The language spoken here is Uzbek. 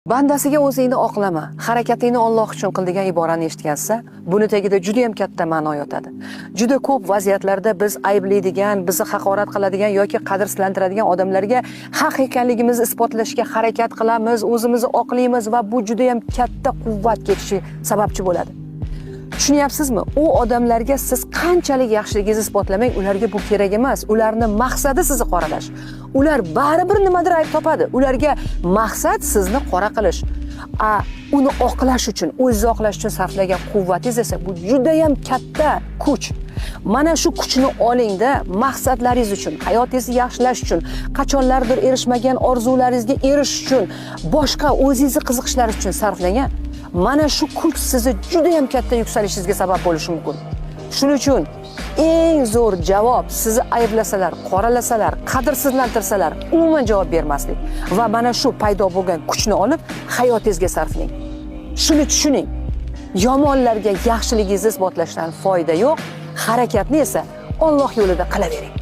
Bandasiga o'zingni oqlama, harakatingni Alloh uchun qil degan iborani eshitgansa, buni tagida juda ham katta ma'no yotadi. Juda ko'p vaziyatlarda biz ayblaydigan, bizni haqorat qiladigan yoki qadrsizlantiradigan odamlarga haq ekanligimizni isbotlashga harakat qilamiz, o'zimizni oqlaymiz va bu juda ham katta quvvat ketishi sababchi bo'ladi. Tushunyapsizmi? U odamlarga siz qanchalik yaxshiligingizni isbotlamang, ularga bu kerak emas. Ularni maqsadi sizni qoralash. Ular baribir nimadir ayb topadi. Ularga maqsad sizni qora qilish. Uni oqlash uchun, o'zingizni oqlash uchun sarflagan quvvatingiz esa bu juda ham katta kuch. Mana shu kuchni olingda maqsadlaringiz uchun, hayotingizni yaxshilash uchun, qachonlardir erishmagan orzularingizga erishish uchun, boshqa o'zingizni qiziqishlaringiz uchun sarflagan. Mana shu kuch sizni juda ham katta yuksalishingizga sabab bo'lishi mumkin. Shuning uchun eng zo'r javob sizni ayblasalar, qoralasalar, qadrsizlantirsalar, umuman javob bermaslik va mana shu paydo bo'lgan kuchni olib hayotingizga sarflang. Shuni tushuning. Yomonlarga yaxshiligingizni isbotlashdan foyda yo'q, harakatni esa Alloh yo'lida qilavering.